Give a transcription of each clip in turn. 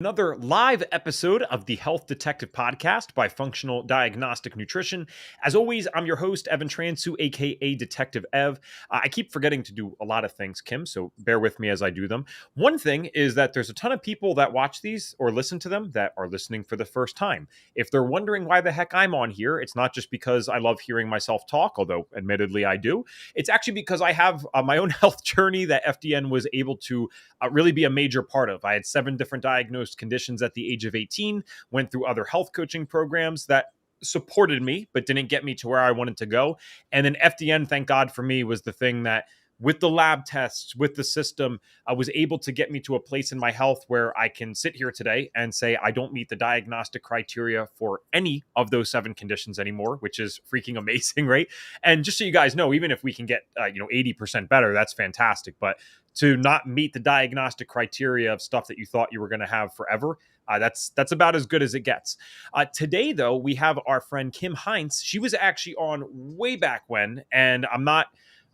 Another live episode of the Health Detective Podcast by Functional Diagnostic Nutrition. As always, I'm your host, Evan Transu, aka Detective Ev. I keep forgetting to do a lot of things, Kim, so bear with me as I do them. One thing is that there's a ton of people that watch these or listen to them that are listening for the first time. If they're wondering why the heck I'm on here, it's not just because I love hearing myself talk, although admittedly I do. It's actually because I have my own health journey that FDN was able to really be a major part of. I had 7 different diagnosed conditions at the age of 18, went through other health coaching programs that supported me, but didn't get me to where I wanted to go. And then FDN, thank God for me, was the thing that with the lab tests, with the system, I was able to get me to a place in my health where I can sit here today and say I don't meet the diagnostic criteria for any of those 7 conditions anymore, which is freaking amazing, right? And just so you guys know, even if we can get 80% better, that's fantastic. But to not meet the diagnostic criteria of stuff that you thought you were going to have forever, that's about as good as it gets. Today, though, we have our friend Kim Heinz. She was actually on way back when, and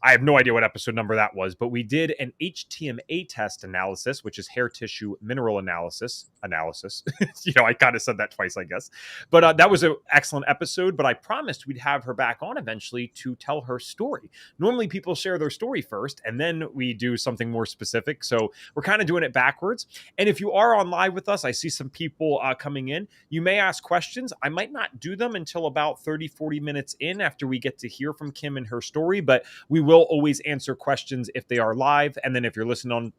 I have no idea what episode number that was, but we did an HTMA test analysis, which is hair tissue mineral analysis. I kind of said that twice, I guess. But that was an excellent episode, but I promised we'd have her back on eventually to tell her story. Normally people share their story first, and then we do something more specific. So we're kind of doing it backwards. And if you are on live with us, I see some people coming in. You may ask questions. I might not do them until about 30, 40 minutes in after we get to hear from Kim and her story, but we will always answer questions if they are live. And then if you're listening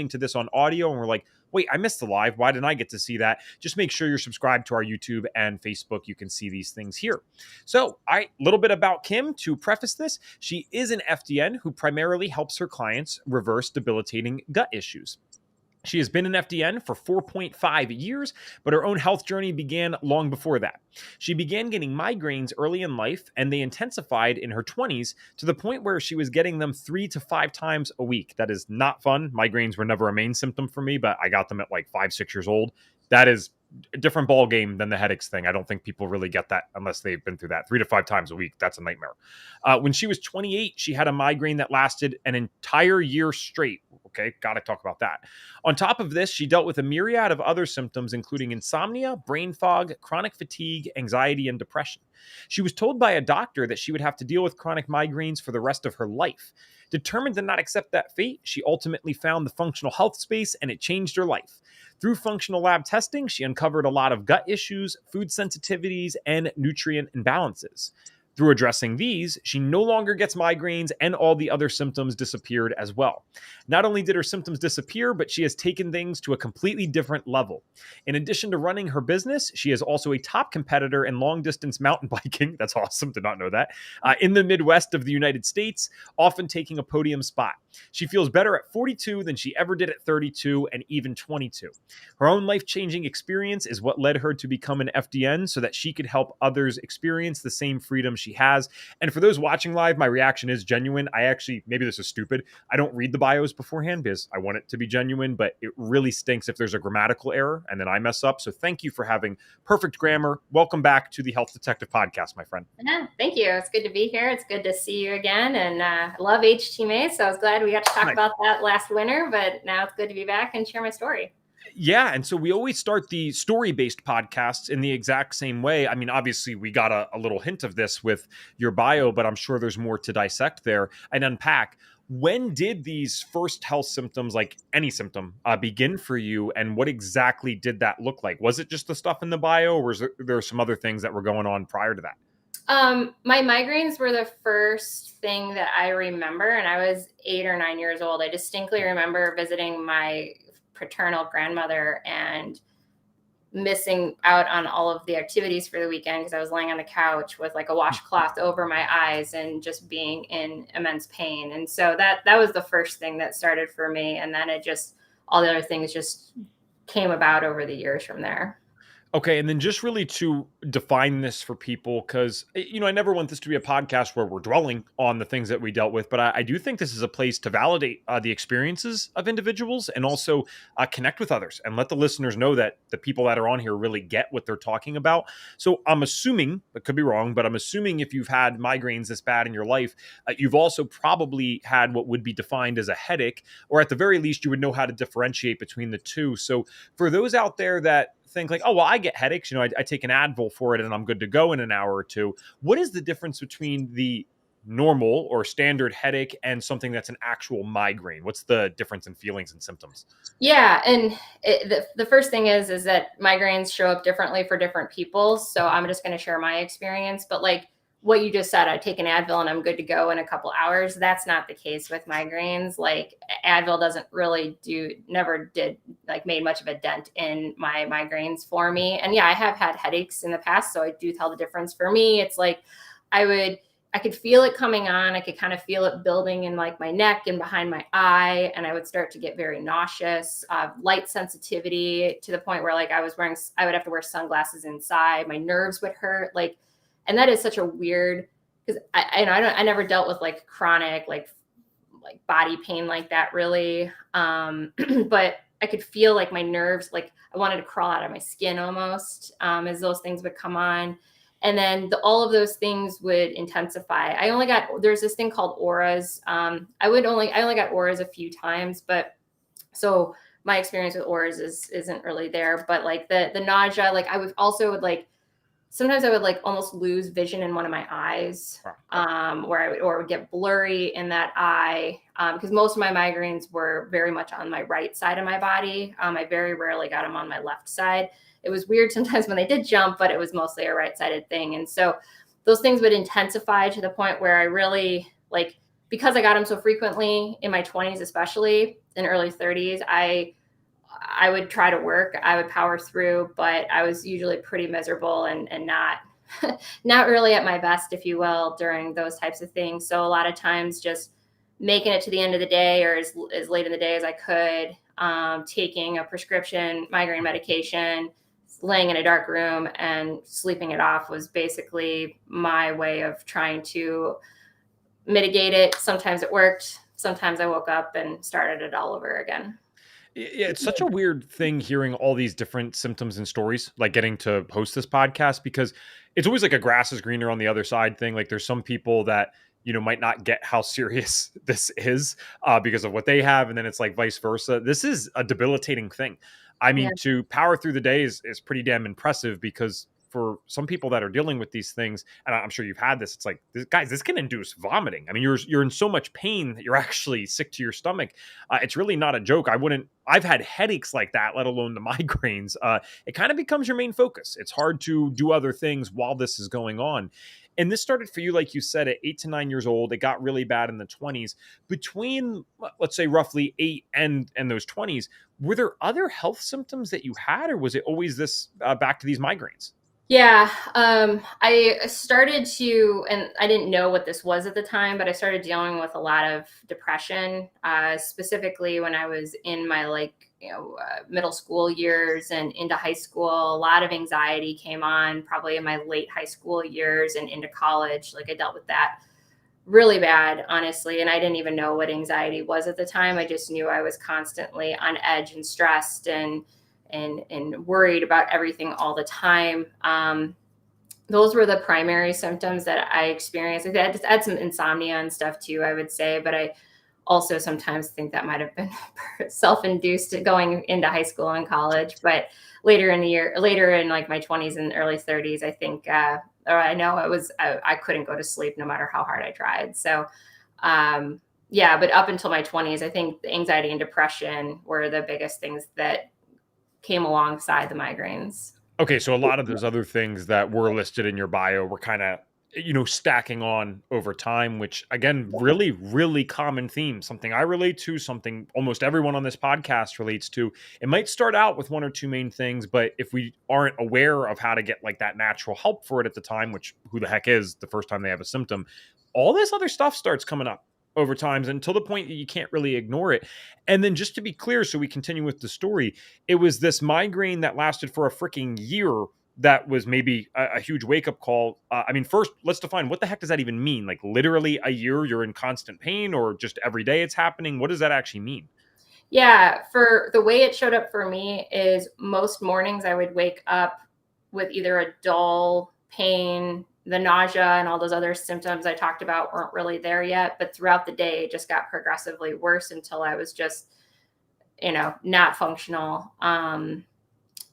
to this on audio and we're like, wait, I missed the live, why didn't I get to see that? Just make sure you're subscribed to our YouTube and Facebook. You can see these things here. So a little bit about Kim to preface this. She is an FDN who primarily helps her clients reverse debilitating gut issues. She has been an FDN for 4.5 years, but her own health journey began long before that. She began getting migraines early in life, and they intensified in her 20s to the point where she was getting them 3 to 5 times a week. That is not fun. Migraines were never a main symptom for me, but I got them at like 5, 6 years old. That is a different ball game than the headaches thing. I don't think people really get that unless they've been through that 3 to 5 times a week. That's a nightmare. When she was 28, she had a migraine that lasted an entire year straight. Okay, got to talk about that. On top of this, she dealt with a myriad of other symptoms, including insomnia, brain fog, chronic fatigue, anxiety, and depression. She was told by a doctor that she would have to deal with chronic migraines for the rest of her life. Determined to not accept that fate, she ultimately found the functional health space, and it changed her life. Through functional lab testing, she uncovered a lot of gut issues, food sensitivities, and nutrient imbalances. Through addressing these, she no longer gets migraines, and all the other symptoms disappeared as well. Not only did her symptoms disappear, but she has taken things to a completely different level. In addition to running her business, she is also a top competitor in long-distance mountain biking. That's awesome, did not know that. In the Midwest of the United States, often taking a podium spot. She feels better at 42 than she ever did at 32 and even 22. Her own life-changing experience is what led her to become an FDN so that she could help others experience the same freedom she has. And for those watching live, my reaction is genuine. Maybe this is stupid, I don't read the bios beforehand because I want it to be genuine, but it really stinks if there's a grammatical error and then I mess up. So thank you for having perfect grammar. Welcome back to the Health Detective Podcast, my friend. Yeah, thank you. It's good to be here. It's good to see you again. And I love HTMA, so I was glad we got to talk about that last winter, but now it's good to be back and share my story. Yeah, and so we always start the story-based podcasts in the exact same way. I mean, obviously, we got a little hint of this with your bio, but I'm sure there's more to dissect there and unpack. When did these first health symptoms, like any symptom, begin for you, and what exactly did that look like? Was it just the stuff in the bio, or was there some other things that were going on prior to that? My migraines were the first thing that I remember, and I was 8 or 9 years old. I distinctly remember visiting my paternal grandmother and missing out on all of the activities for the weekend because I was laying on the couch with like a washcloth over my eyes and just being in immense pain. And so that was the first thing that started for me. And then all the other things just came about over the years from there. Okay, and then just really to define this for people, because I never want this to be a podcast where we're dwelling on the things that we dealt with, but I do think this is a place to validate the experiences of individuals and also connect with others and let the listeners know that the people that are on here really get what they're talking about. So I'm assuming, I could be wrong, but I'm assuming if you've had migraines this bad in your life, you've also probably had what would be defined as a headache, or at the very least, you would know how to differentiate between the two. So for those out there that think like, oh, well, I get headaches, I take an Advil for it and I'm good to go in an hour or two. What is the difference between the normal or standard headache and something that's an actual migraine? What's the difference in feelings and symptoms? Yeah, and the first thing is that migraines show up differently for different people. So I'm just going to share my experience. But like what you just said, I take an Advil and I'm good to go in a couple hours. That's not the case with migraines. Like Advil doesn't really never did like made much of a dent in my migraines for me. And yeah, I have had headaches in the past, so I do tell the difference. For me, it's like I could feel it coming on. I could kind of feel it building in like my neck and behind my eye. And I would start to get very nauseous, light sensitivity to the point where like I would have to wear sunglasses inside. My nerves would hurt. Like, and that is such a weird, because I never dealt with like chronic, like body pain like that really. But I could feel like my nerves, like I wanted to crawl out of my skin almost, as those things would come on. And then all of those things would intensify. There's this thing called auras. I only got auras a few times, but so my experience with auras isn't really there. But like the nausea, like sometimes I would like almost lose vision in one of my eyes, where or would get blurry in that eye, because most of my migraines were very much on my right side of my body. I very rarely got them on my left side. It was weird sometimes when they did jump, but it was mostly a right-sided thing. And so those things would intensify to the point where I really like, because I got them so frequently in my 20s, especially in early 30s, I would try to work, I would power through, but I was usually pretty miserable and not not really at my best, if you will, during those types of things. So a lot of times just making it to the end of the day or as late in the day as I could, taking a prescription migraine medication, laying in a dark room and sleeping it off was basically my way of trying to mitigate it. Sometimes it worked. Sometimes I woke up and started it all over again. Yeah, it's such a weird thing hearing all these different symptoms and stories, like getting to host this podcast, because it's always like a grass is greener on the other side thing. Like there's some people that, might not get how serious this is because of what they have. And then it's like vice versa. This is a debilitating thing. I Yeah. mean, to power through the day is pretty damn impressive because for some people that are dealing with these things, and I'm sure you've had this, it's like, guys, this can induce vomiting. I mean, you're in so much pain that you're actually sick to your stomach. It's really not a joke. I've had headaches like that, let alone the migraines. It kind of becomes your main focus. It's hard to do other things while this is going on. And this started for you, like you said, at 8 to 9 years old. It got really bad in the 20s. Between, let's say, roughly 8 and those 20s, were there other health symptoms that you had, or was it always this back to these migraines? Yeah, I started to, and I didn't know what this was at the time, but I started dealing with a lot of depression, specifically when I was in my middle school years and into high school. A lot of anxiety came on probably in my late high school years and into college. Like I dealt with that really bad, honestly, and I didn't even know what anxiety was at the time. I just knew I was constantly on edge and stressed and worried about everything all the time. Those were the primary symptoms that I experienced. I had some insomnia and stuff too, I would say, but I also sometimes think that might have been self-induced going into high school and college. But later in like my 20s and early 30s, I think, or I know I couldn't go to sleep no matter how hard I tried. So, yeah, but up until my 20s, I think the anxiety and depression were the biggest things that came alongside the migraines. Okay, so a lot of those other things that were listed in your bio were kind of, stacking on over time, which again, really, really common theme, something I relate to, something almost everyone on this podcast relates to. It might start out with one or two main things, but if we aren't aware of how to get like that natural help for it at the time, which who the heck is the first time they have a symptom, all this other stuff starts coming up over times until the point that you can't really ignore it. And then just to be clear, so we continue with the story, it was this migraine that lasted for a freaking year that was maybe a huge wake up call. I mean, first, let's define what the heck does that even mean? Like literally a year you're in constant pain, or just every day it's happening? What does that actually mean? Yeah, for the way it showed up for me is most mornings I would wake up with either a dull pain, the nausea, and all those other symptoms I talked about weren't really there yet. But throughout the day, it just got progressively worse until I was just, not functional.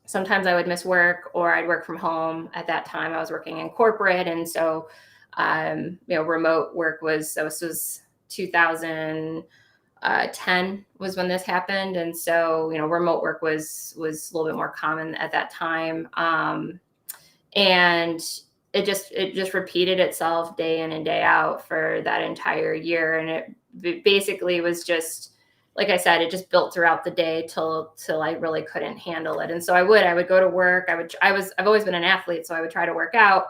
Sometimes I would miss work or I'd work from home. At that time, I was working in corporate. And so, remote work so this was 2010 was when this happened. And so, remote work was a little bit more common at that time. And it just repeated itself day in and day out for that entire year. And it basically was just, like I said, it just built throughout the day till I really couldn't handle it. And so I would go to work. I've always been an athlete. So I would try to work out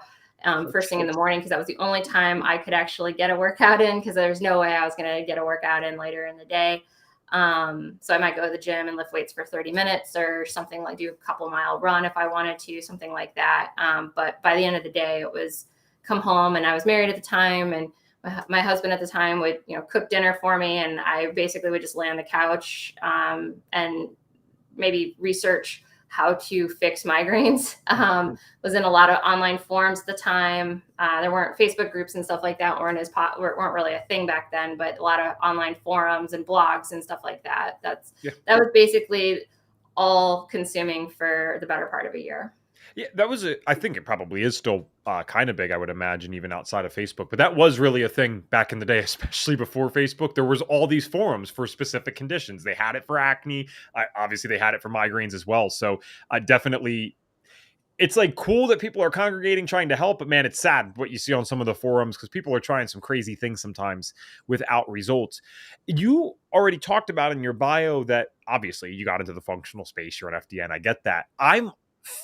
first thing in the morning, because that was the only time I could actually get a workout in, because there was no way I was going to get a workout in later in the day. So I might go to the gym and lift weights for 30 minutes or something, like do a couple mile run if I wanted to, something like that. But by the end of the day, it was come home, and I was married at the time, and my husband at the time would, cook dinner for me. And I basically would just lay on the couch and maybe research how to fix migraines. Was in a lot of online forums at the time. There weren't Facebook groups and stuff like that, weren't really a thing back then, but a lot of online forums and blogs and stuff like that. That was basically all consuming for the better part of a year. Yeah, I think it probably is still kind of big, I would imagine, even outside of Facebook. But that was really a thing back in the day, especially before Facebook. There was all these forums for specific conditions. They had it for acne. Obviously, they had it for migraines as well. So definitely, it's like cool that people are congregating trying to help. But man, it's sad what you see on some of the forums, because people are trying some crazy things sometimes without results. You already talked about in your bio that obviously you got into the functional space. You're an FDN. I get that. I'm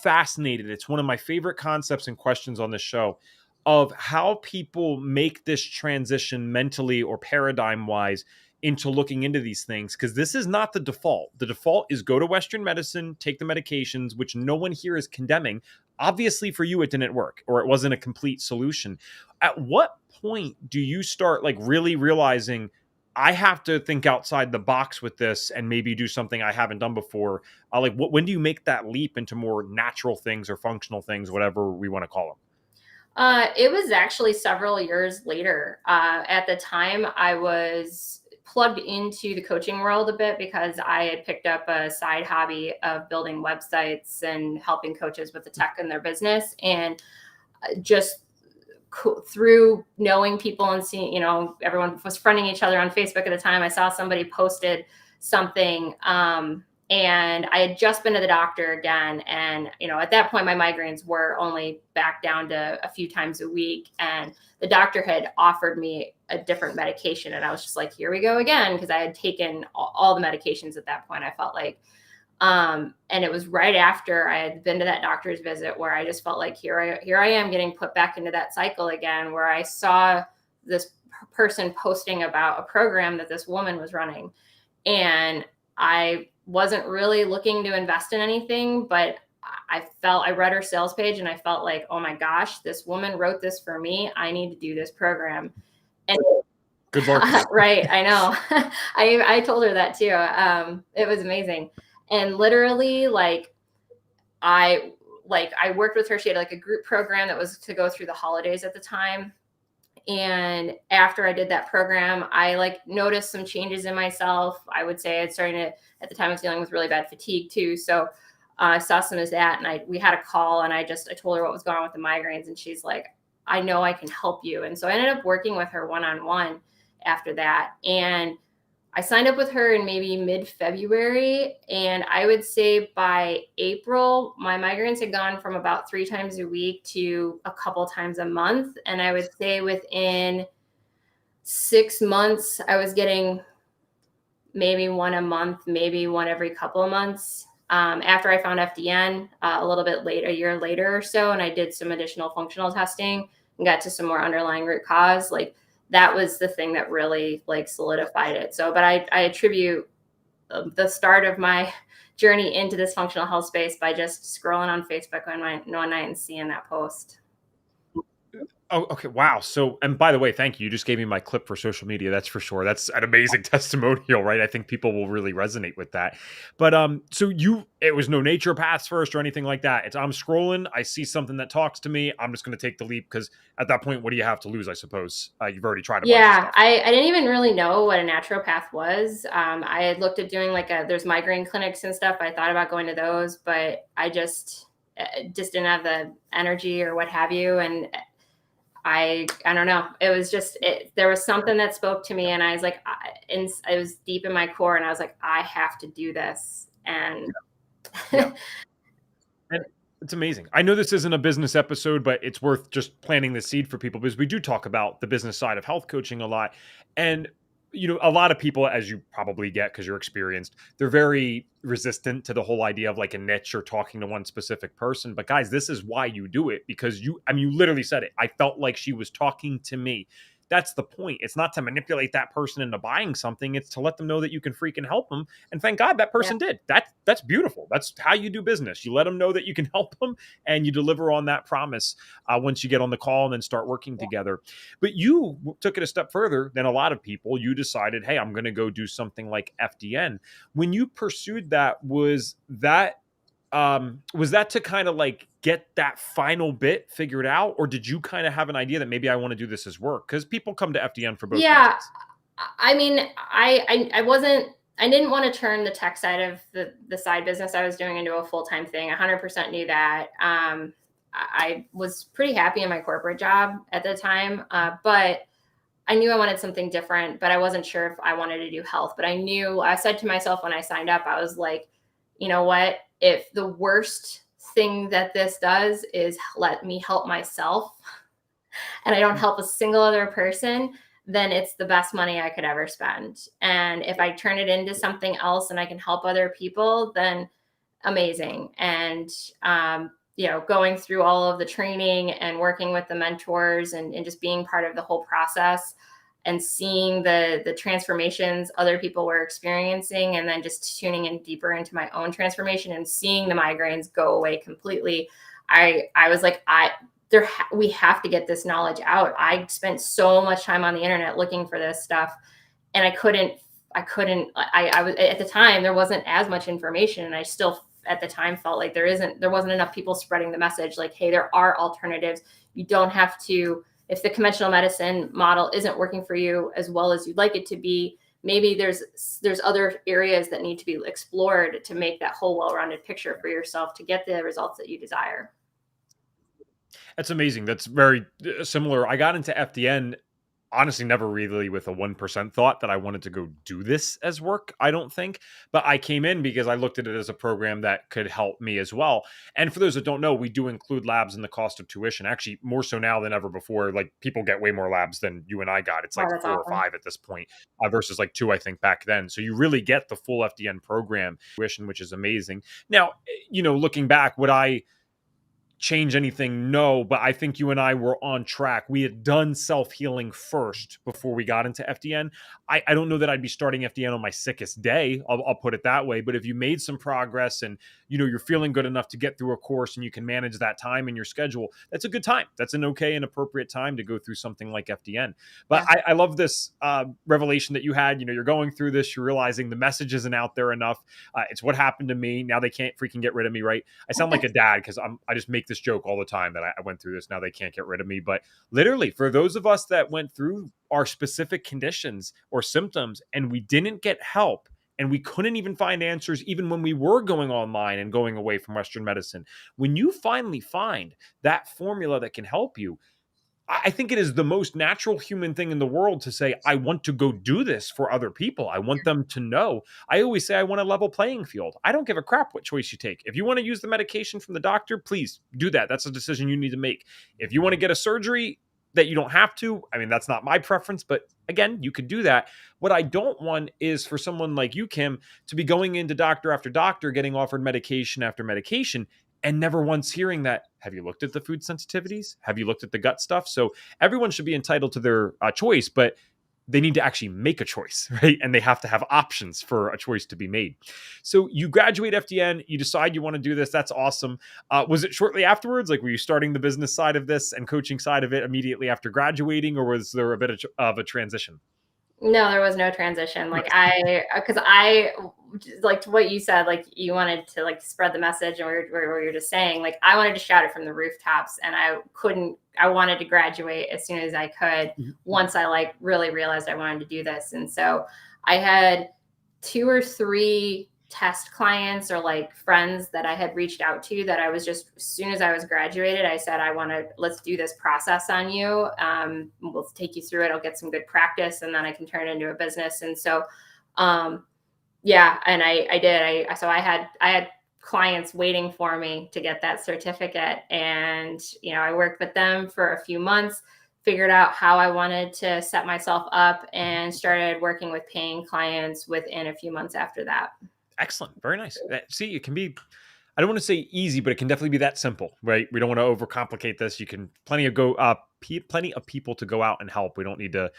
fascinated. It's one of my favorite concepts and questions on this show, of how people make this transition mentally or paradigm wise into looking into these things, because this is not the default. The default is go to Western medicine, take the medications, which no one here is condemning. Obviously, for you, it didn't work, or it wasn't a complete solution. At what point do you start like really realizing, I have to think outside the box with this and maybe do something I haven't done before? When do you make that leap into more natural things or functional things, whatever we want to call them? It was actually several years later. At the time, I was plugged into the coaching world a bit, because I had picked up a side hobby of building websites and helping coaches with the tech in their business. And just through knowing people and seeing, everyone was friending each other on Facebook at the time, I saw somebody posted something. And I had just been to the doctor again. And, at that point, my migraines were only back down to a few times a week. And the doctor had offered me a different medication. And I was just like, here we go again, because I had taken all the medications at that point, I felt like. And it was right after I had been to that doctor's visit where I just felt like here I am getting put back into that cycle again, where I saw this person posting about a program that this woman was running. And I wasn't really looking to invest in anything, but I read her sales page and I felt like, oh my gosh, this woman wrote this for me. I need to do this program. And Good luck. right. I know. I told her that too. It was amazing. And literally I worked with her. She had like a group program that was to go through the holidays at the time. And after I did that program, I noticed some changes in myself. I would say at the time I was dealing with really bad fatigue too. So I saw some of that, and we had a call, and I told her what was going on with the migraines, and she's like, I know I can help you. And so I ended up working with her one-on-one after that. And I signed up with her in maybe mid-February. And I would say by April, my migraines had gone from about 3 times a week to a couple times a month. And I would say within 6 months, I was getting maybe one a month, maybe one every couple of months. After I found FDN a little bit late, a year later or so, and I did some additional functional testing and got to some more underlying root cause, that was the thing that really like solidified it. So, but I attribute the start of my journey into this functional health space by just scrolling on Facebook one night and seeing that post. Oh, okay. Wow. So, and by the way, thank you. You just gave me my clip for social media. That's for sure. That's an amazing testimonial, right? I think people will really resonate with that. But so it was no nature paths first or anything like that. It's I'm scrolling, I see something that talks to me. I'm just going to take the leap because at that point, what do you have to lose? I suppose you've already tried a bunch of Yeah, stuff. I didn't even really know what a naturopath was. I had looked at doing there's migraine clinics and stuff. I thought about going to those, but I just didn't have the energy or what have you. And I don't know. It was just there was something that spoke to me, and I was like, I was deep in my core, and I was like, I have to do this. And Yeah. And it's amazing. I know this isn't a business episode, but it's worth just planting the seed for people because we do talk about the business side of health coaching a lot. And, a lot of people, as you probably get because you're experienced, they're very resistant to the whole idea of like a niche or talking to one specific person. But guys, this is why you do it because I mean, you literally said it. I felt like she was talking to me. That's the point. It's not to manipulate that person into buying something. It's to let them know that you can freaking help them. And thank God that yeah, person did. That's beautiful. That's how you do business. You let them know that you can help them, and you deliver on that promise once you get on the call and then start working yeah. together. But you took it a step further than a lot of people. You decided, hey, I'm going to go do something like FDN. When you pursued that, was that to kind of like get that final bit figured out, or did you kind of have an idea that maybe I want to do this as work? Because people come to FDN for both Yeah, reasons. I mean, I wasn't. I didn't want to turn the tech side of the side business I was doing into a full time thing. 100% knew that. I was pretty happy in my corporate job at the time, but I knew I wanted something different. But I wasn't sure if I wanted to do health. But I said to myself when I signed up, I was like, you know what? If the worst thing that this does is let me help myself, and I don't help a single other person, then it's the best money I could ever spend. And if I turn it into something else and I can help other people, then amazing. And, going through all of the training and working with the mentors and just being part of the whole process and seeing the transformations other people were experiencing, and then just tuning in deeper into my own transformation and seeing the migraines go away completely. I was like, we have to get this knowledge out. I spent so much time on the internet looking for this stuff, and I was at the time, there wasn't as much information, and I still at the time felt like there wasn't enough people spreading the message like, hey, there are alternatives. You don't have to, if the conventional medicine model isn't working for you as well as you'd like it to be, maybe there's other areas that need to be explored to make that whole well-rounded picture for yourself to get the results that you desire. That's amazing. That's very similar. I got into FDN honestly never really with a 1% thought that I wanted to go do this as work, I don't think. But I came in because I looked at it as a program that could help me as well. And for those that don't know, we do include labs in the cost of tuition, actually more so now than ever before. Like people get way more labs than you and I got. It's Oh, like that's 4 or 5 awesome. at this point versus like 2, I think, back then. So you really get the full FDN program tuition, which is amazing. Now, looking back, would I change anything? No, but I think you and I were on track. We had done self-healing first before we got into FDN. I don't know that I'd be starting FDN on my sickest day. I'll put it that way. But if you made some progress and you're feeling good enough to get through a course and you can manage that time in your schedule, that's a good time. That's an okay and appropriate time to go through something like FDN. But Yeah. I love this revelation that you had. You're going through this, you're realizing the message isn't out there enough. It's what happened to me. Now they can't freaking get rid of me, right? I sound like a dad because I just make this joke all the time that I went through this. Now they can't get rid of me. But literally, for those of us that went through our specific conditions or symptoms and we didn't get help and we couldn't even find answers, even when we were going online and going away from Western medicine, when you finally find that formula that can help you, I think it is the most natural human thing in the world to say, I want to go do this for other people. I want them to know. I always say I want a level playing field. I don't give a crap what choice you take. If you want to use the medication from the doctor, please do that. That's a decision you need to make. If you want to get a surgery that you don't have to, I mean, that's not my preference, but again, you could do that. What I don't want is for someone like you, Kim, to be going into doctor after doctor, getting offered medication after medication and never once hearing that, have you looked at the food sensitivities? Have you looked at the gut stuff? So everyone should be entitled to their choice, but they need to actually make a choice, right? And they have to have options for a choice to be made. So you graduate FDN, you decide you want to do this. That's awesome. Was it shortly afterwards? Like, were you starting the business side of this and coaching side of it immediately after graduating, or was there a bit of a transition? No, there was no transition. Like because like what you said, like you wanted to like spread the message, and we were just saying, like I wanted to shout it from the rooftops, and I couldn't. I wanted to graduate as soon as I could. Once I like really realized I wanted to do this, and so I had 2 or 3 test clients or like friends that I had reached out to that I was just, as soon as I was graduated, I said, let's do this process on you. We'll take you through it. I'll get some good practice and then I can turn it into a business. And so, yeah. And I did. So I had clients waiting for me to get that certificate. And, I worked with them for a few months, figured out how I wanted to set myself up, and started working with paying clients within a few months after that. Excellent. Very nice. See, it can be, I don't want to say easy, but it can definitely be that simple, right? We don't want to overcomplicate this. You can plenty of people to go out and help. We don't need to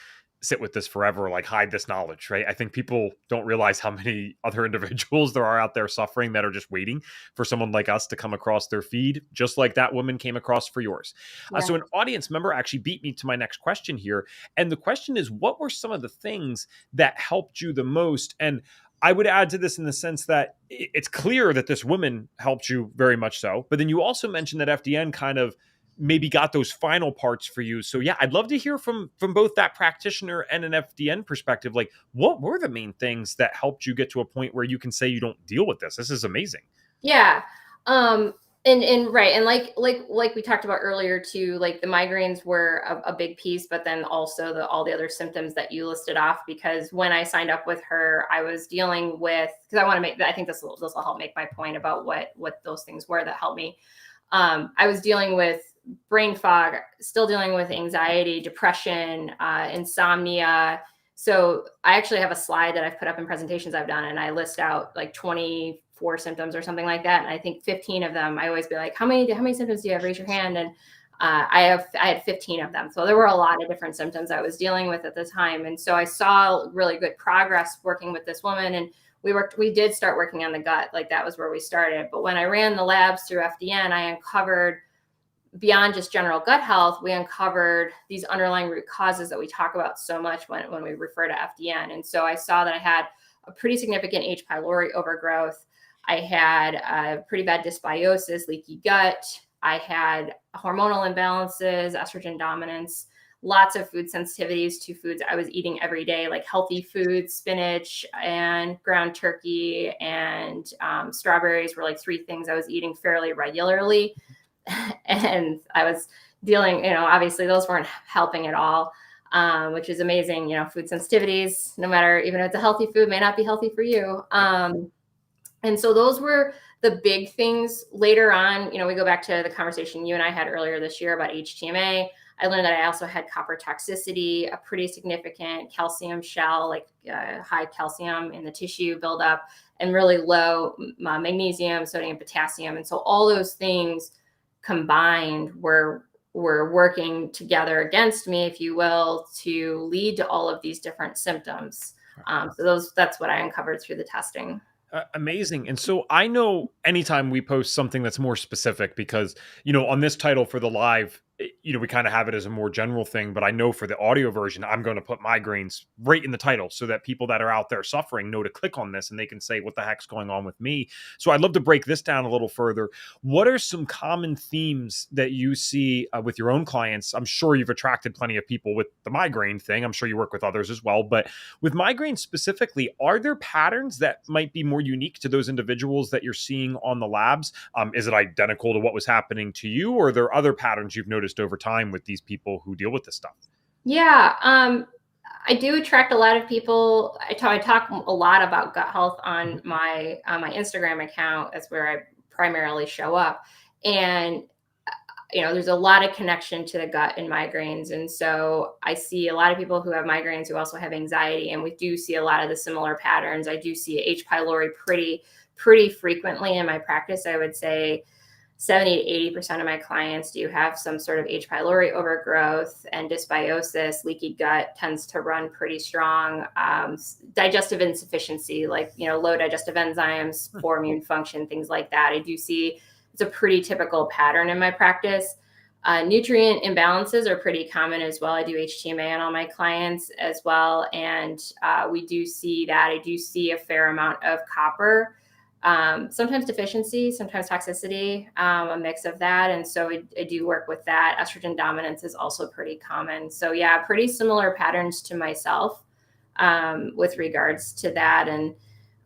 sit with this forever, like hide this knowledge, right? I think people don't realize how many other individuals there are out there suffering that are just waiting for someone like us to come across their feed, just like that woman came across for yours. Yeah. So an audience member actually beat me to my next question here. And the question is, what were some of the things that helped you the most? And I would add to this in the sense that it's clear that this woman helped you very much so, but then you also mentioned that FDN kind of maybe got those final parts for you. So yeah, I'd love to hear from both that practitioner and an FDN perspective. Like, what were the main things that helped you get to a point where you can say you don't deal with this? This is amazing. Yeah. And right. And like we talked about earlier too, like the migraines were a big piece, but then also all the other symptoms that you listed off, because when I signed up with her, I was dealing with, because I think this will help make my point about what those things were that helped me. I was dealing with brain fog, still dealing with anxiety, depression, insomnia. So I actually have a slide that I've put up in presentations I've done, and I list out like 24 symptoms or something like that. And I think 15 of them, I always be like, how many symptoms do you have? Raise your hand. And I had 15 of them. So there were a lot of different symptoms I was dealing with at the time. And so I saw really good progress working with this woman, and we did start working on the gut. Like that was where we started. But when I ran the labs through FDN, I uncovered, beyond just general gut health, we uncovered these underlying root causes that we talk about so much when we refer to FDN. And so I saw that I had a pretty significant H. pylori overgrowth. I had a pretty bad dysbiosis, leaky gut. I had hormonal imbalances, estrogen dominance, lots of food sensitivities to foods I was eating every day, like healthy foods, spinach and ground turkey and strawberries were like 3 things I was eating fairly regularly. And I was dealing, obviously those weren't helping at all, which is amazing. Food sensitivities, no matter, even if it's a healthy food, may not be healthy for you. And so those were the big things. Later on, we go back to the conversation you and I had earlier this year about HTMA. I learned that I also had copper toxicity, a pretty significant calcium shell, like high calcium in the tissue buildup, and really low magnesium, sodium, potassium. And so all those things combined were working together against me, if you will, to lead to all of these different symptoms. So that's what I uncovered through the testing. Amazing. And so I know anytime we post something that's more specific, because, on this title for the live, we kind of have it as a more general thing, but I know for the audio version, I'm going to put migraines right in the title so that people that are out there suffering know to click on this and they can say, what the heck's going on with me? So I'd love to break this down a little further. What are some common themes that you see with your own clients? I'm sure you've attracted plenty of people with the migraine thing. I'm sure you work with others as well, but with migraine specifically, are there patterns that might be more unique to those individuals that you're seeing on the labs? Is it identical to what was happening to you, or are there other patterns you've noticed over time with these people who deal with this stuff? Yeah, I do attract a lot of people. I talk a lot about gut health on my Instagram account. That's where I primarily show up, and there's a lot of connection to the gut and migraines. And so I see a lot of people who have migraines who also have anxiety, and we do see a lot of the similar patterns. I do see H. pylori pretty frequently in my practice. I would say 70 to 80% of my clients do have some sort of H. pylori overgrowth, and dysbiosis, leaky gut tends to run pretty strong. Digestive insufficiency, like, low digestive enzymes, poor immune function, things like that. I do see it's a pretty typical pattern in my practice. Nutrient imbalances are pretty common as well. I do HTMA on all my clients as well. And we do see that. I do see a fair amount of copper, sometimes deficiency, sometimes toxicity, a mix of that. And so I do work with that. Estrogen dominance is also pretty common. So yeah, pretty similar patterns to myself with regards to that, and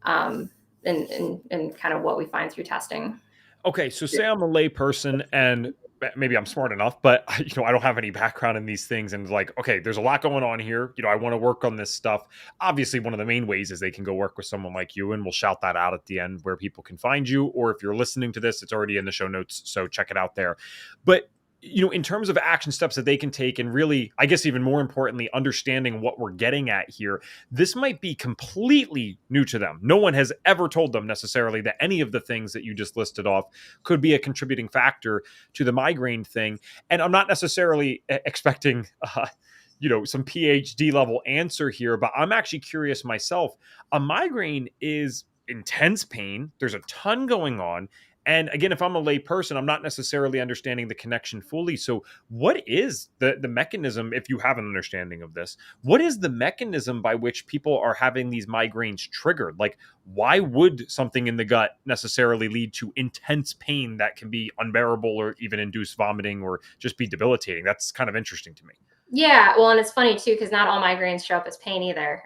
kind of what we find through testing. Okay, so say I'm a lay person and maybe I'm smart enough, but I don't have any background in these things, and like, okay, there's a lot going on here. I want to work on this stuff. Obviously, one of the main ways is they can go work with someone like you, and we'll shout that out at the end where people can find you. Or if you're listening to this, it's already in the show notes, so check it out there. But in terms of action steps that they can take, and really, I guess even more importantly, understanding what we're getting at here, this might be completely new to them. No one has ever told them necessarily that any of the things that you just listed off could be a contributing factor to the migraine thing. And I'm not necessarily expecting, some PhD level answer here, but I'm actually curious myself. A migraine is intense pain. There's a ton going on. And again, if I'm a lay person, I'm not necessarily understanding the connection fully. So what is the mechanism, if you have an understanding of this, what is the mechanism by which people are having these migraines triggered? Like, why would something in the gut necessarily lead to intense pain that can be unbearable or even induce vomiting or just be debilitating? That's kind of interesting to me. Yeah, well, and it's funny too, because not all migraines show up as pain either,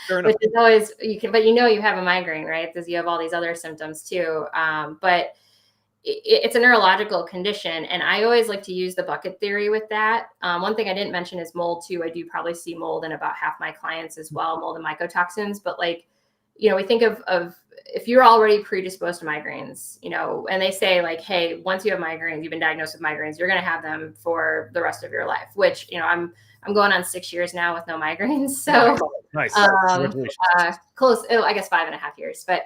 Fair enough. which is always but you have a migraine, right? Because you have all these other symptoms too. But it's a neurological condition, and I always like to use the bucket theory with that. One thing I didn't mention is mold too. I do probably see mold in about half my clients as well, mold and mycotoxins. But we think of if you're already predisposed to migraines, and they say like, hey, once you have migraines, you've been diagnosed with migraines, you're going to have them for the rest of your life, which, I'm going on 6 years now with no migraines. So nice. Close, I guess 5.5 years. But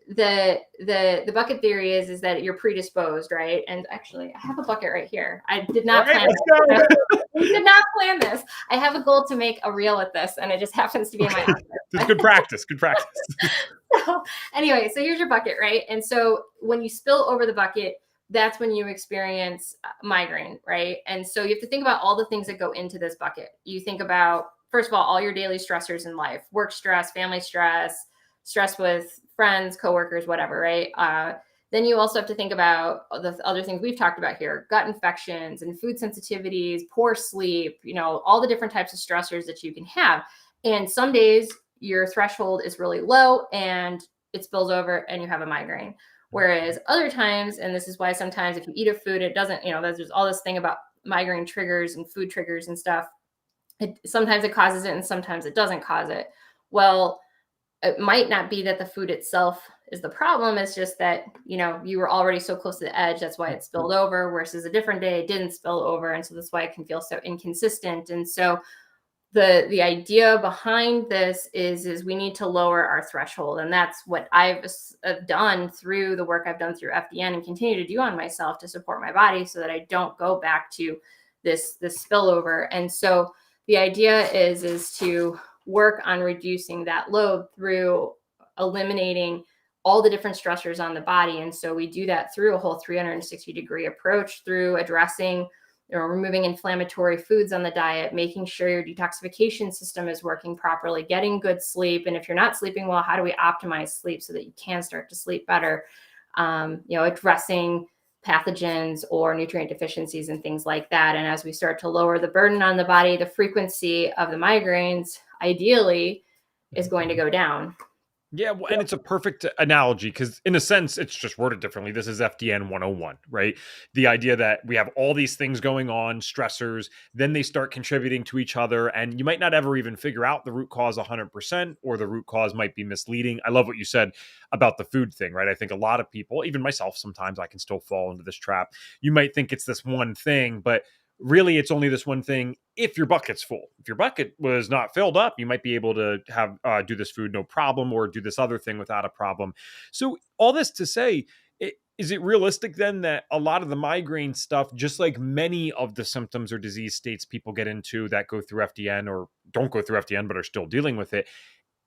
the bucket theory is that you're predisposed, right? And actually, I have a bucket right here. I did not plan this. We did not plan this. I have a goal to make a reel with this, and it just happens to be in my office. It's good practice. Good practice. So anyway, so here's your bucket, right? And so when you spill over the bucket, that's when you experience migraine, right? And so you have to think about all the things that go into this bucket. You think about, first of all your daily stressors in life: work stress, family stress, stress with friends, coworkers, whatever, right? Then you also have to think about the other things we've talked about here: gut infections and food sensitivities, poor sleep, all the different types of stressors that you can have. And some days your threshold is really low and it spills over and you have a migraine. Whereas other times, and this is why sometimes if you eat a food, it doesn't, there's all this thing about migraine triggers and food triggers and stuff. Sometimes it causes it and sometimes it doesn't cause it. Well, it might not be that the food itself is the problem. It's just that, you were already so close to the edge. That's why it spilled over, versus a different day, it didn't spill over. And so that's why it can feel so inconsistent. And so the idea behind this is we need to lower our threshold. And that's what I've done through the work I've done through FDN and continue to do on myself to support my body so that I don't go back to this spillover. And so the idea is to work on reducing that load through eliminating all the different stressors on the body. And so we do that through a whole 360-degree approach, through addressing removing inflammatory foods on the diet, making sure your detoxification system is working properly, getting good sleep. And if you're not sleeping well, how do we optimize sleep so that you can start to sleep better? Addressing pathogens or nutrient deficiencies and things like that. And as we start to lower the burden on the body, the frequency of the migraines ideally is going to go down. Yeah, well, and it's a perfect analogy because in a sense, it's just worded differently. This is FDN 101, right? The idea that we have all these things going on, stressors, then they start contributing to each other, and you might not ever even figure out the root cause 100%, or the root cause might be misleading. I love what you said about the food thing, right? I think a lot of people, even myself, sometimes I can still fall into this trap. You might think it's this one thing, but really it's only this one thing if your bucket's full. If your bucket was not filled up, you might be able to have do this food no problem, or do this other thing without a problem. So all this to say, Is it realistic then that a lot of the migraine stuff, just like many of the symptoms or disease states people get into that go through FDN or don't go through FDN but are still dealing with it,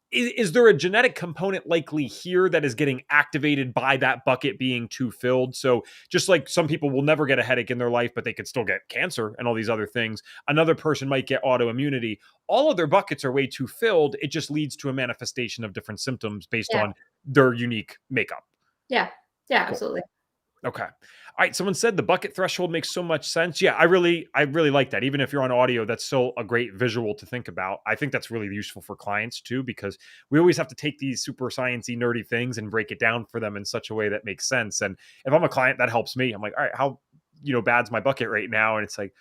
is there a genetic component likely here that is getting activated by that bucket being too filled? So just like some people will never get a headache in their life, but they could still get cancer and all these other things. Another person might get autoimmunity. All of their buckets are way too filled. It just leads to a manifestation of different symptoms based Yeah. on their unique makeup. Yeah. Yeah, Cool. absolutely. Okay. All right. Someone said the bucket threshold makes so much sense. Yeah, I really like that. Even if you're on audio, that's still a great visual to think about. I think that's really useful for clients too, because we always have to take these super sciencey, nerdy things and break it down for them in such a way that makes sense. And if I'm a client, that helps me. I'm like, all right, how bad's my bucket right now? And it's like,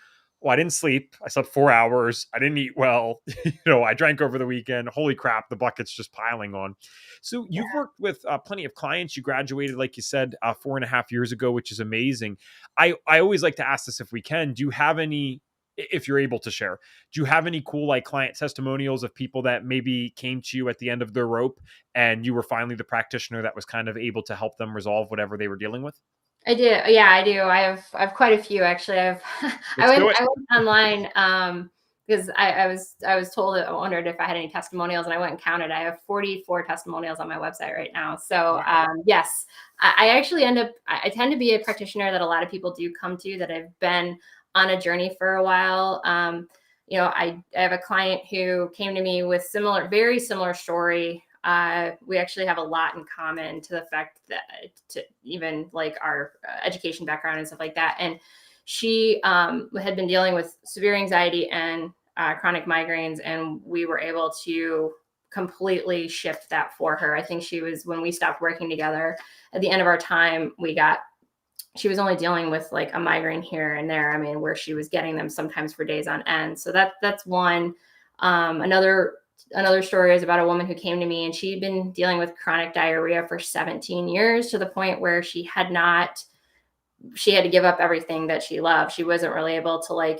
well, I didn't sleep. I slept 4 hours. I didn't eat well. I drank over the weekend. Holy crap, the bucket's just piling on. So you've worked with plenty of clients. You graduated, like you said, 4.5 years ago, which is amazing. I always like to ask this if we can. Do you have any, if you're able to share, do you have any cool like client testimonials of people that maybe came to you at the end of their rope and you were finally the practitioner that was kind of able to help them resolve whatever they were dealing with? I do. Yeah, I do. I have quite a few actually. Let's do it. I went online because I was told, I wondered if I had any testimonials, and I went and counted. I have 44 testimonials on my website right now. So Wow. yes, I actually I tend to be a practitioner that a lot of people do come to, that have been on a journey for a while. I have a client who came to me with very similar story. We actually have a lot in common, to the fact that, to even like our education background and stuff like that. And she had been dealing with severe anxiety and chronic migraines, and we were able to completely shift that for her. I think when we stopped working together at the end of our time, she was only dealing with like a migraine here and there. I mean, where she was getting them sometimes for days on end. So that's one. Another story is about a woman who came to me, and she'd been dealing with chronic diarrhea for 17 years, to the point where she had to give up everything that she loved. She wasn't really able to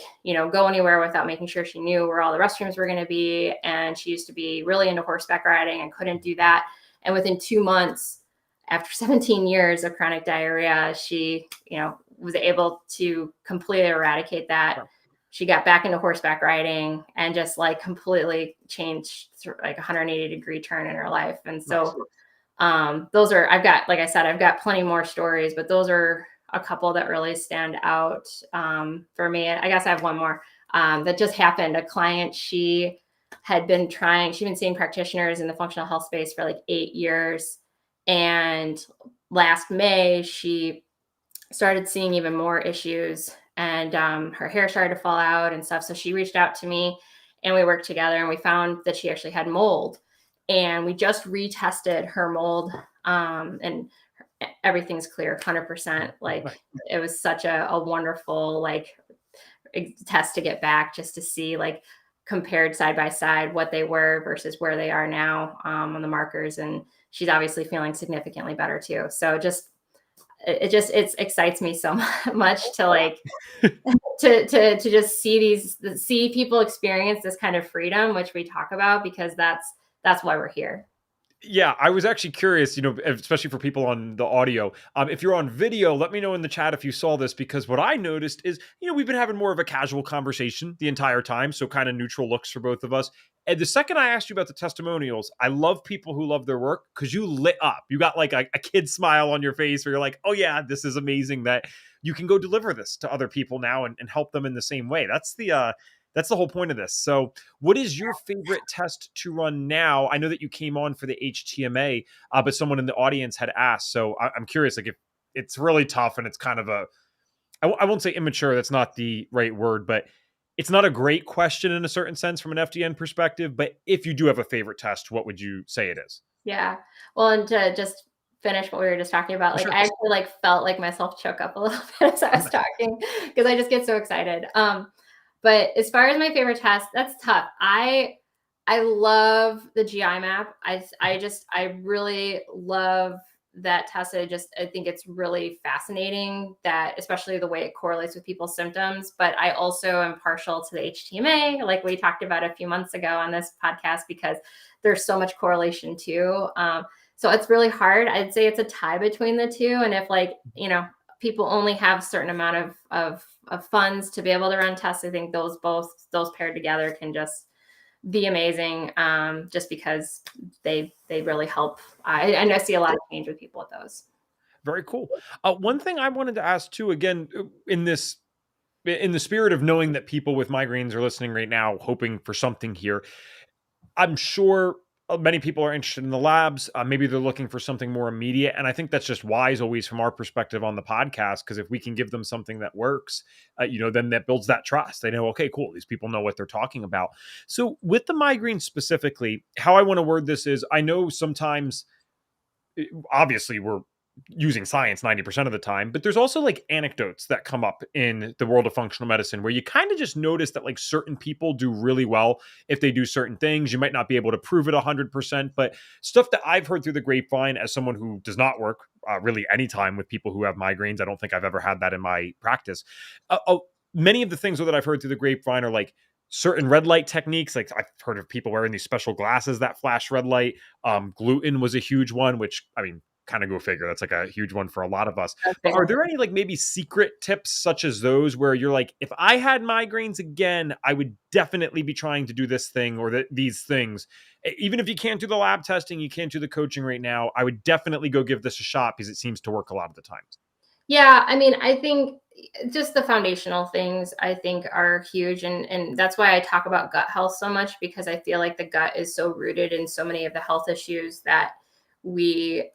go anywhere without making sure she knew where all the restrooms were going to be. And she used to be really into horseback riding and couldn't do that. And within 2 months, after 17 years of chronic diarrhea, she, was able to completely eradicate that. Wow. She got back into horseback riding and just like completely changed, like 180-degree turn in her life. And Nice. so those are, like I said, I've got plenty more stories, but those are a couple that really stand out for me. And I guess I have one more that just happened. A client, she'd been seeing practitioners in the functional health space for like 8 years. And last May, she started seeing even more issues, and her hair started to fall out and stuff. So she reached out to me, and we worked together, and we found that she actually had mold. And we just retested her mold, and everything's clear, 100%. Like, it was such a wonderful test to get back, just to see compared side by side what they were versus where they are now on the markers. And she's obviously feeling significantly better too. So it excites me so much to to just see people experience this kind of freedom, which we talk about, because that's why we're here. Yeah, I was actually curious, especially for people on the audio. If you're on video, let me know in the chat if you saw this, because what I noticed is, we've been having more of a casual conversation the entire time. So kind of neutral looks for both of us. And the second I asked you about the testimonials, I love people who love their work, because you lit up. You got like a kid smile on your face where you're like, oh yeah, this is amazing that you can go deliver this to other people now and help them in the same way. That's the whole point of this. So what is your favorite test to run now? I know that you came on for the HTMA, but someone in the audience had asked. So I'm curious, if it's really tough and it's kind of I won't say immature, that's not the right word, but it's not a great question in a certain sense from an FDN perspective. But if you do have a favorite test, what would you say it is? Yeah. Well, and to just finish what we were just talking about, Sure. I actually felt like myself choke up a little bit as I was talking, because I just get so excited. But as far as my favorite test, that's tough. I love the GI map. I really love that test. I think it's really fascinating, that especially the way it correlates with people's symptoms. But I also am partial to the HTMA, like we talked about a few months ago on this podcast, because there's so much correlation too. So it's really hard. I'd say it's a tie between the two. And if, like, people only have a certain amount of funds to be able to run tests, I think those paired together can just be amazing, just because they really help. And I see a lot of change with people with those. Very cool. One thing I wanted to ask too, again, in the spirit of knowing that people with migraines are listening right now, hoping for something here, I'm sure many people are interested in the labs. Maybe they're looking for something more immediate. And I think that's just wise always from our perspective on the podcast. Because if we can give them something that works, then that builds that trust. They know, okay, cool. These people know what they're talking about. So with the migraine specifically, how I want to word this is I know sometimes obviously we're using science 90% of the time, but there's also like anecdotes that come up in the world of functional medicine where you kind of just notice that like certain people do really well if they do certain things. You might not be able to prove it 100%, but stuff that I've heard through the grapevine as someone who does not work really anytime with people who have migraines. I don't think I've ever had that in my practice. Many of the things that I've heard through the grapevine are like certain red light techniques. Like I've heard of people wearing these special glasses that flash red light. Gluten was a huge one, which I mean, kind of go figure. That's like a huge one for a lot of us. But Okay. are there any like maybe secret tips such as those where you're like, if I had migraines again, I would definitely be trying to do this thing or these things. Even if you can't do the lab testing, you can't do the coaching right now, I would definitely go give this a shot because it seems to work a lot of the time. Yeah, I mean, I think just the foundational things I think are huge, and that's why I talk about gut health so much, because I feel like the gut is so rooted in so many of the health issues that the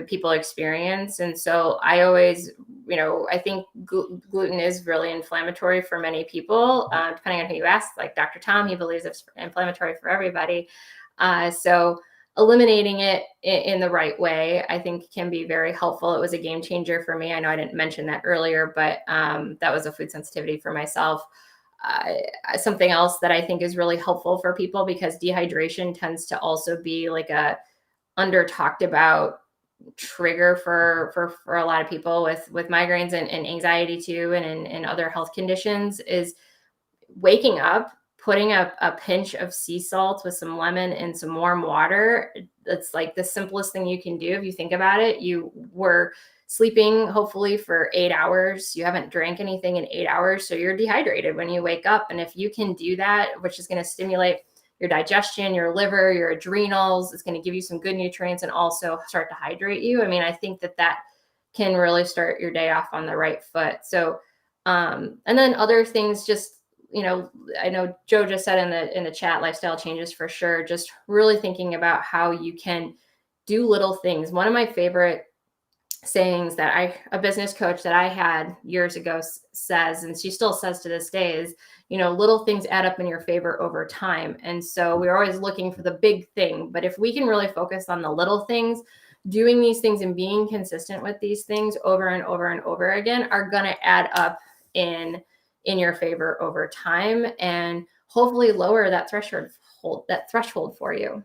people experience. And so I always, I think gluten is really inflammatory for many people, depending on who you ask. Like Dr. Tom, he believes it's inflammatory for everybody. So eliminating it in the right way, I think, can be very helpful. It was a game changer for me. I know I didn't mention that earlier, but that was a food sensitivity for myself. Something else that I think is really helpful for people, because dehydration tends to also be like a under talked about trigger for a lot of people with migraines and anxiety too, and in other health conditions, is waking up, putting a pinch of sea salt with some lemon and some warm water. That's like the simplest thing you can do. If you think about it, you were sleeping hopefully for 8 hours. You haven't drank anything in 8 hours. So you're dehydrated when you wake up. And if you can do that, which is going to stimulate your digestion, your liver, your adrenals, it's going to give you some good nutrients and also start to hydrate you. I mean, I think that can really start your day off on the right foot. So, and then other things, just, I know Joe just said in the chat, lifestyle changes for sure. Just really thinking about how you can do little things. One of my favorite sayings that a business coach that I had years ago says, and she still says to this day, is, little things add up in your favor over time. And so we're always looking for the big thing, but if we can really focus on the little things, doing these things and being consistent with these things over and over and over again are going to add up in your favor over time, and hopefully lower that threshold for you.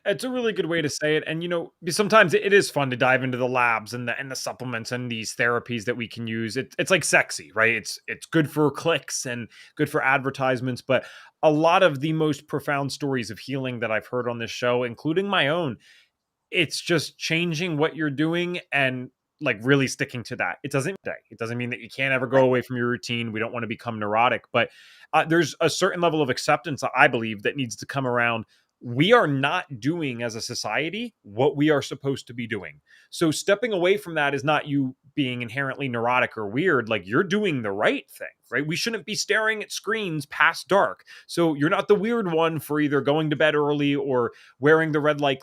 It's a really good way to say it. And sometimes it is fun to dive into the labs and the supplements and these therapies that we can use. It's like sexy, right? It's good for clicks and good for advertisements, but a lot of the most profound stories of healing that I've heard on this show, including my own, it's just changing what you're doing and like really sticking to that. It doesn't mean that you can't ever go away from your routine. We don't want to become neurotic, but there's a certain level of acceptance, I believe, that needs to come around. We are not doing as a society what we are supposed to be doing. So stepping away from that is not you being inherently neurotic or weird. Like, you're doing the right thing, right? We shouldn't be staring at screens past dark. So you're not the weird one for either going to bed early or wearing the red light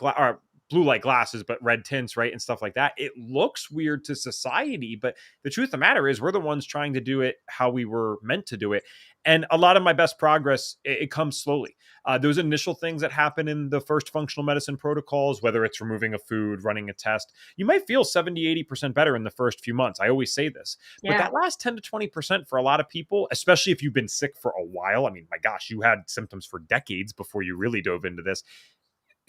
blue light glasses, but red tints, right? And stuff like that. It looks weird to society, but the truth of the matter is we're the ones trying to do it how we were meant to do it. And a lot of my best progress, it comes slowly. Those initial things that happen in the first functional medicine protocols, whether it's removing a food, running a test, you might feel 70, 80% better in the first few months. I always say this, but Yeah. that last 10 to 20% for a lot of people, especially if you've been sick for a while. I mean, my gosh, you had symptoms for decades before you really dove into this.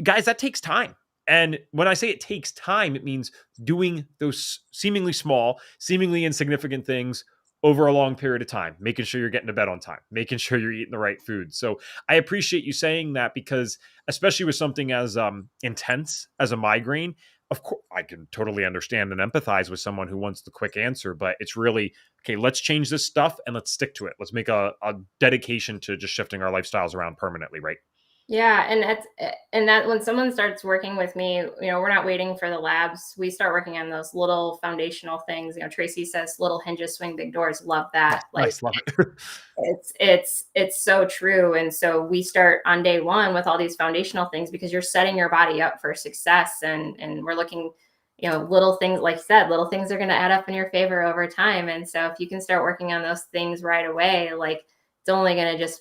Guys, that takes time. And when I say it takes time, it means doing those seemingly small, seemingly insignificant things over a long period of time, making sure you're getting to bed on time, making sure you're eating the right food. So I appreciate you saying that because, especially with something as intense as a migraine, of course, I can totally understand and empathize with someone who wants the quick answer, but it's really, okay, let's change this stuff and let's stick to it. Let's make a dedication to just shifting our lifestyles around permanently, right? Yeah, and that when someone starts working with me, we're not waiting for the labs. We start working on those little foundational things. Tracy says little hinges swing big doors. Love Nice, that. Like nice, love it. it's so true. And so we start on day one with all these foundational things because you're setting your body up for success. And we're looking, little things, like you said, little things are going to add up in your favor over time. And so if you can start working on those things right away, like it's only going to just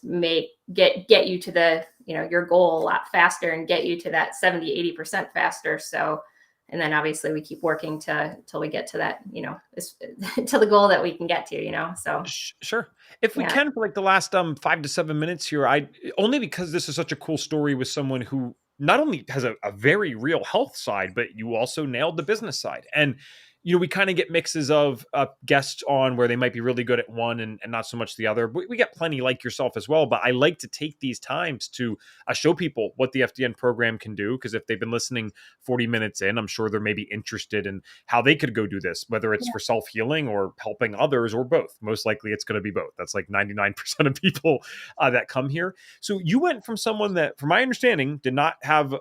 get you to the, your goal a lot faster and get you to that 70-80% faster. So, and then obviously we keep working till we get to that, to the goal that we can get to. So Sure. If we yeah. can, for like the last 5 to 7 minutes here, I only because this is such a cool story with someone who not only has a very real health side, but you also nailed the business side. And we kind of get mixes of guests on where they might be really good at one and not so much the other. But we get plenty like yourself as well. But I like to take these times to show people what the FDN program can do. Because if they've been listening 40 minutes in, I'm sure they're maybe interested in how they could go do this, whether it's for self healing or helping others or both. Most likely it's going to be both. That's like 99% of people that come here. So you went from someone that, from my understanding, did not have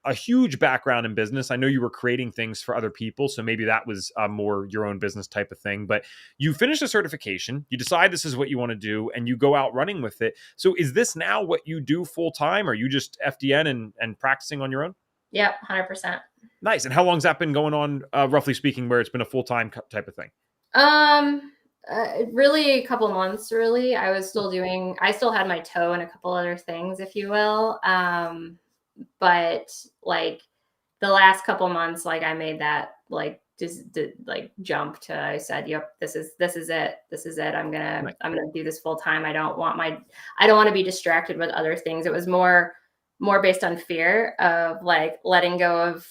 a huge background in business. I know you were creating things for other people, so maybe that was more your own business type of thing. But you finish the certification, you decide this is what you want to do, and you go out running with it. So is this now what you do full time? Are you just FDN and practicing on your own? Yep, 100%. Nice. And how long's that been going on, roughly speaking, where it's been a full time type of thing? Really a couple months, really. I still had my toe in a couple other things, if you will. But like the last couple months, like I made that like just like jump to, I said, yep, this is it. This is it. Nice. I'm gonna do this full time. I don't want to be distracted with other things. It was more based on fear of like letting go of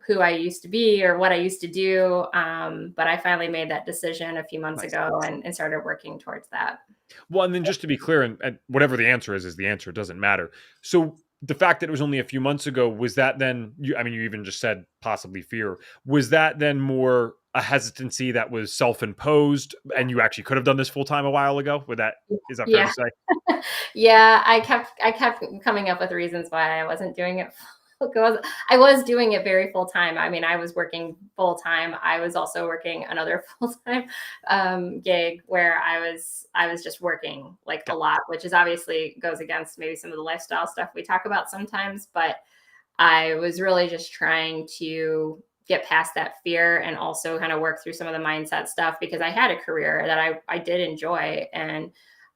who I used to be or what I used to do. But I finally made that decision a few months Nice. ago and started working towards that. Well, and then just to be clear, and whatever the answer is the answer. It doesn't matter. So the fact that it was only a few months ago, was that then, I mean, you even just said possibly fear. Was that then more a hesitancy that was self-imposed and you actually could have done this full time a while ago? Is that fair to Yeah. say? Yeah, I kept coming up with reasons why I wasn't doing it. I was doing it very full time. I mean, I was working full time. I was also working another full time gig where I was just working like Yeah. a lot, which is obviously goes against maybe some of the lifestyle stuff we talk about sometimes. But I was really just trying to get past that fear and also kind of work through some of the mindset stuff because I had a career that I did enjoy, and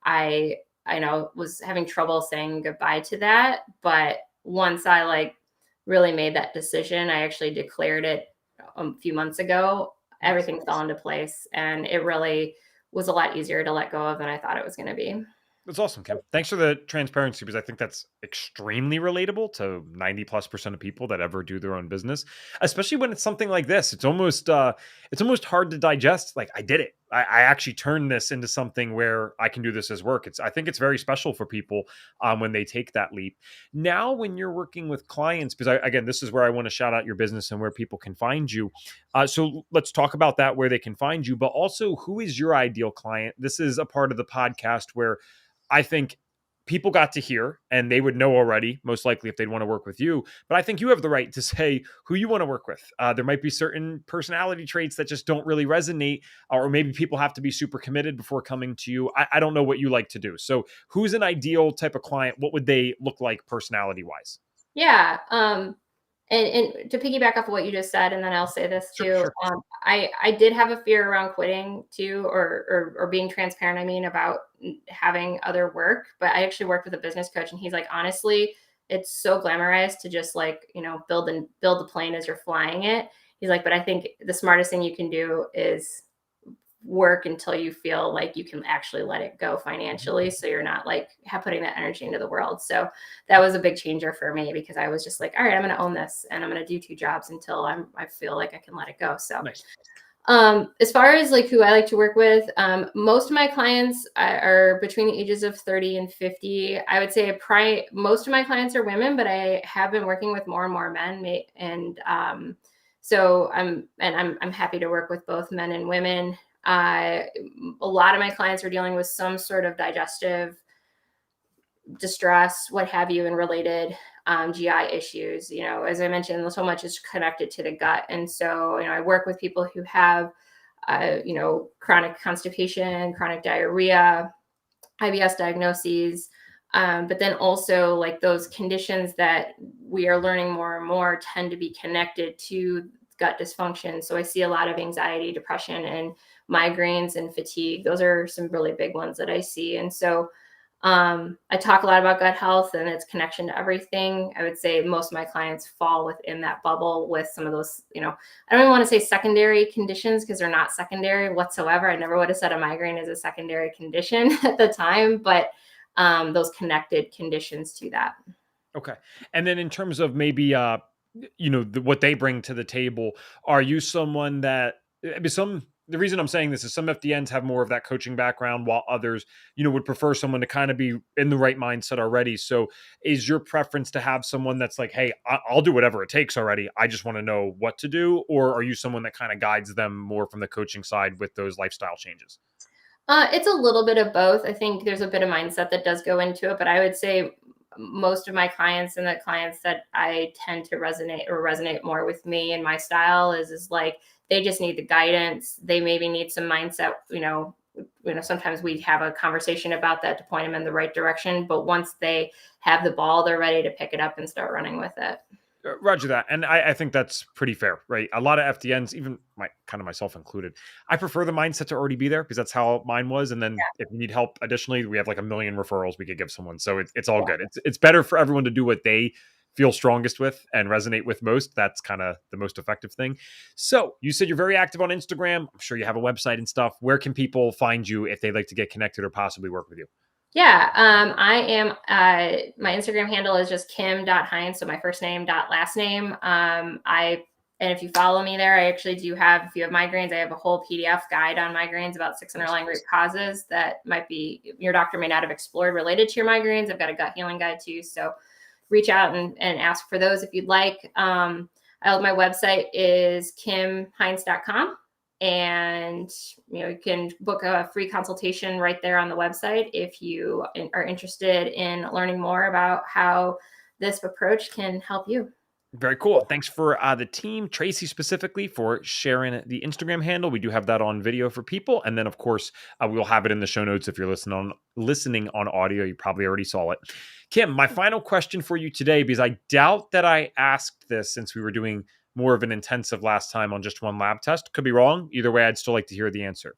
I know was having trouble saying goodbye to that. But once I like really made that decision, I actually declared it a few months ago. Nice. Everything fell into place, and it really was a lot easier to let go of than I thought it was going to be. That's awesome, Kim. Thanks for the transparency because I think that's extremely relatable to 90+% of people that ever do their own business, especially when it's something like this. It's almost hard to digest. Like, I did it. I actually turned this into something where I can do this as work. I think it's very special for people when they take that leap. Now, when you're working with clients, because again, this is where I want to shout out your business and where people can find you. So let's talk about that, where they can find you, but also who is your ideal client? This is a part of the podcast where I think people got to hear and they would know already, most likely, if they'd want to work with you. But I think you have the right to say who you want to work with. There might be certain personality traits that just don't really resonate, or maybe people have to be super committed before coming to you. I don't know what you like to do. So, who's an ideal type of client? What would they look like personality wise? Yeah. And to piggyback off of what you just said, and then I'll say this Sure, too. sure. I did have a fear around quitting too, or being transparent. I mean, about having other work, but I actually worked with a business coach, and he's like, honestly, it's so glamorized to just like build the plane as you're flying it. He's like, but I think the smartest thing you can do is work until you feel like you can actually let it go financially, so you're not like putting that energy into the world. So that was a big changer for me because I was just like, all right, I'm going to own this and I'm going to do two jobs until I feel like I can let it go. So Nice. As far as like who I like to work with, most of my clients are between the ages of 30 and 50. I would say most of my clients are women, but I have been working with more and more men. And so I'm happy to work with both men and women. A lot of my clients are dealing with some sort of digestive distress, what have you, and related GI issues. You know, as I mentioned, so much is connected to the gut. And so, you know, I work with people who have, you know, chronic constipation, chronic diarrhea, IBS diagnoses, but then also like those conditions that we are learning more and more tend to be connected to gut dysfunction. So I see a lot of anxiety, depression, and migraines and fatigue. Those are some really big ones that I see. And so I talk a lot about gut health and its connection to everything. I would say most of my clients fall within that bubble with some of those, you know, I don't even want to say secondary conditions because they're not secondary whatsoever. I never would have said a migraine is a secondary condition at the time, but those connected conditions to that. Okay. And then in terms of maybe what they bring to the table, are you someone that the reason I'm saying this is some FDNs have more of that coaching background while others, would prefer someone to kind of be in the right mindset already. So is your preference to have someone that's like, "Hey, I'll do whatever it takes already. I just want to know what to do," or are you someone that kind of guides them more from the coaching side with those lifestyle changes? It's a little bit of both. I think there's a bit of mindset that does go into it, but I would say most of my clients and the clients that I tend to resonate more with me and my style is like they just need the guidance. They maybe need some mindset, sometimes we have a conversation about that to point them in the right direction, but once they have the ball, they're ready to pick it up and start running with it. Roger that, and I think that's pretty fair, right? A lot of FDNs, even myself included, I prefer the mindset to already be there because that's how mine was. And then if you need help, additionally, we have like a million referrals we could give someone, so it's all Yeah. good. It's better for everyone to do what they feel strongest with and resonate with most. That's kind of the most effective thing. So you said you're very active on Instagram. I'm sure you have a website and stuff. Where can people find you if they'd like to get connected or possibly work with you? Yeah, I am. My Instagram handle is just kim.hines, so my first name dot last name. And if you follow me there, I actually do have. If you have migraines, I have a whole PDF guide on migraines about 6 underlying root causes that might be your doctor may not have explored related to your migraines. I've got a gut healing guide too, so reach out and ask for those if you'd like. My website is kimhines.com, and you can book a free consultation right there on the website if you are interested in learning more about how this approach can help you. Very cool. Thanks for the team, Tracy specifically, for sharing the Instagram handle. We do have that on video for people, and then of course we will have it in the show notes if you're listening on audio. You probably already saw it. Kim, my final question for you today, because I doubt that I asked this since we were doing more of an intensive last time on just one lab test. Could be wrong. Either way, I'd still like to hear the answer.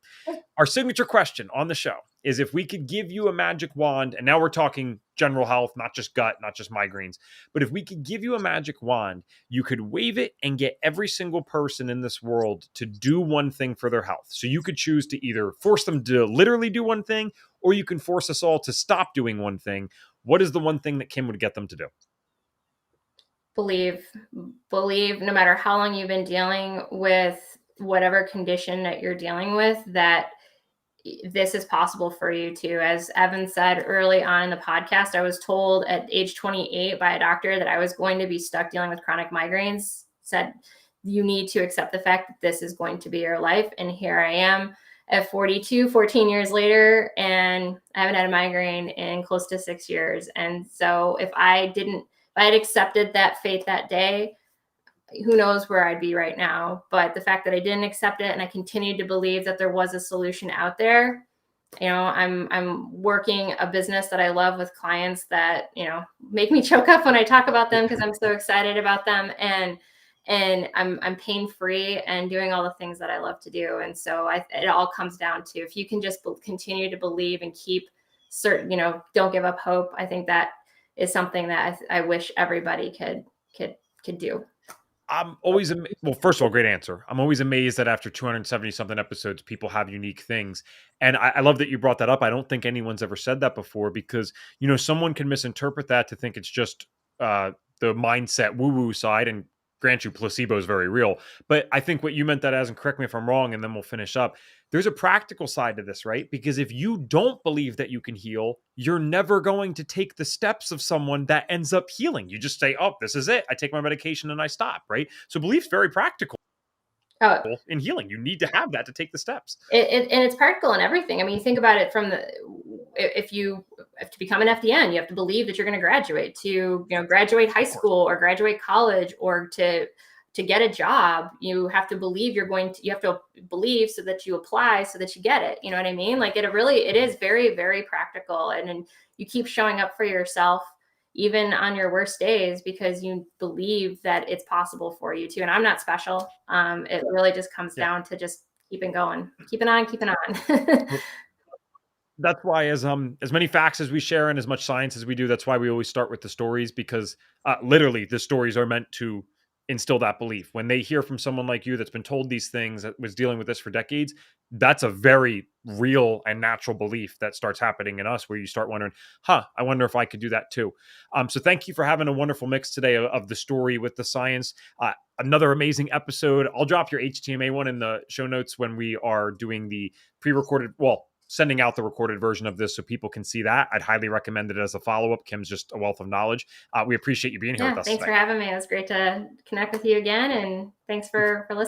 Our signature question on the show is if we could give you a magic wand, and now we're talking general health, not just gut, not just migraines, but if we could give you a magic wand, you could wave it and get every single person in this world to do one thing for their health. So you could choose to either force them to literally do one thing, or you can force us all to stop doing one thing. What is the one thing that Kim would get them to do? believe believe no matter how long you've been dealing with whatever condition that you're dealing with, that this is possible for you too. As Evan said early on in the podcast, I was told at age 28 by a doctor that I was going to be stuck dealing with chronic migraines. Said, you need to accept the fact that this is going to be your life. And here I am at 42, 14 years later, and I haven't had a migraine in close to 6 years. And so if I had accepted that fate that day, who knows where I'd be right now. But the fact that I didn't accept it and I continued to believe that there was a solution out there, I'm working a business that I love with clients that, make me choke up when I talk about them because I'm so excited about them, and I'm pain free and doing all the things that I love to do. And so it all comes down to, if you can just continue to believe and keep certain, don't give up hope. I think that is something that I wish everybody could do. I'm always well. First of all, great answer. I'm always amazed that after 270 something episodes, people have unique things, and I love that you brought that up. I don't think anyone's ever said that before because someone can misinterpret that to think it's just the mindset woo woo side, and grant you, placebo is very real. But I think what you meant that as, and correct me if I'm wrong, and then we'll finish up. There's a practical side to this, right? Because if you don't believe that you can heal, you're never going to take the steps of someone that ends up healing. You just say, oh, this is it. I take my medication and I stop, right? So belief's very practical Oh, in healing. You need to have that to take the steps. and it's practical in everything. I mean, you think about it from the, if you have to become an FDN, you have to believe that you're going to graduate, to graduate high school or graduate college, or to get a job. You have to believe you have to believe so that you apply, so that you get it. You know what I mean? Like it is very, very practical, and you keep showing up for yourself even on your worst days, because you believe that it's possible for you too. And I'm not special. It really just comes Yeah. down to just keeping going, keeping on. That's why, as many facts as we share and as much science as we do, that's why we always start with the stories, because literally the stories are meant to instill that belief. When they hear from someone like you that's been told these things, that was dealing with this for decades, that's a very real and natural belief that starts happening in us, where you start wondering, I wonder if I could do that too. So thank you for having a wonderful mix today of the story with the science. Another amazing episode. I'll drop your HTMA one in the show notes when we are doing the pre-recorded, sending out the recorded version of this so people can see that. I'd highly recommend it as a follow-up. Kim's just a wealth of knowledge. We appreciate you being here with Yeah, us thanks today. for having me. It was great to connect with you again, and thanks for listening.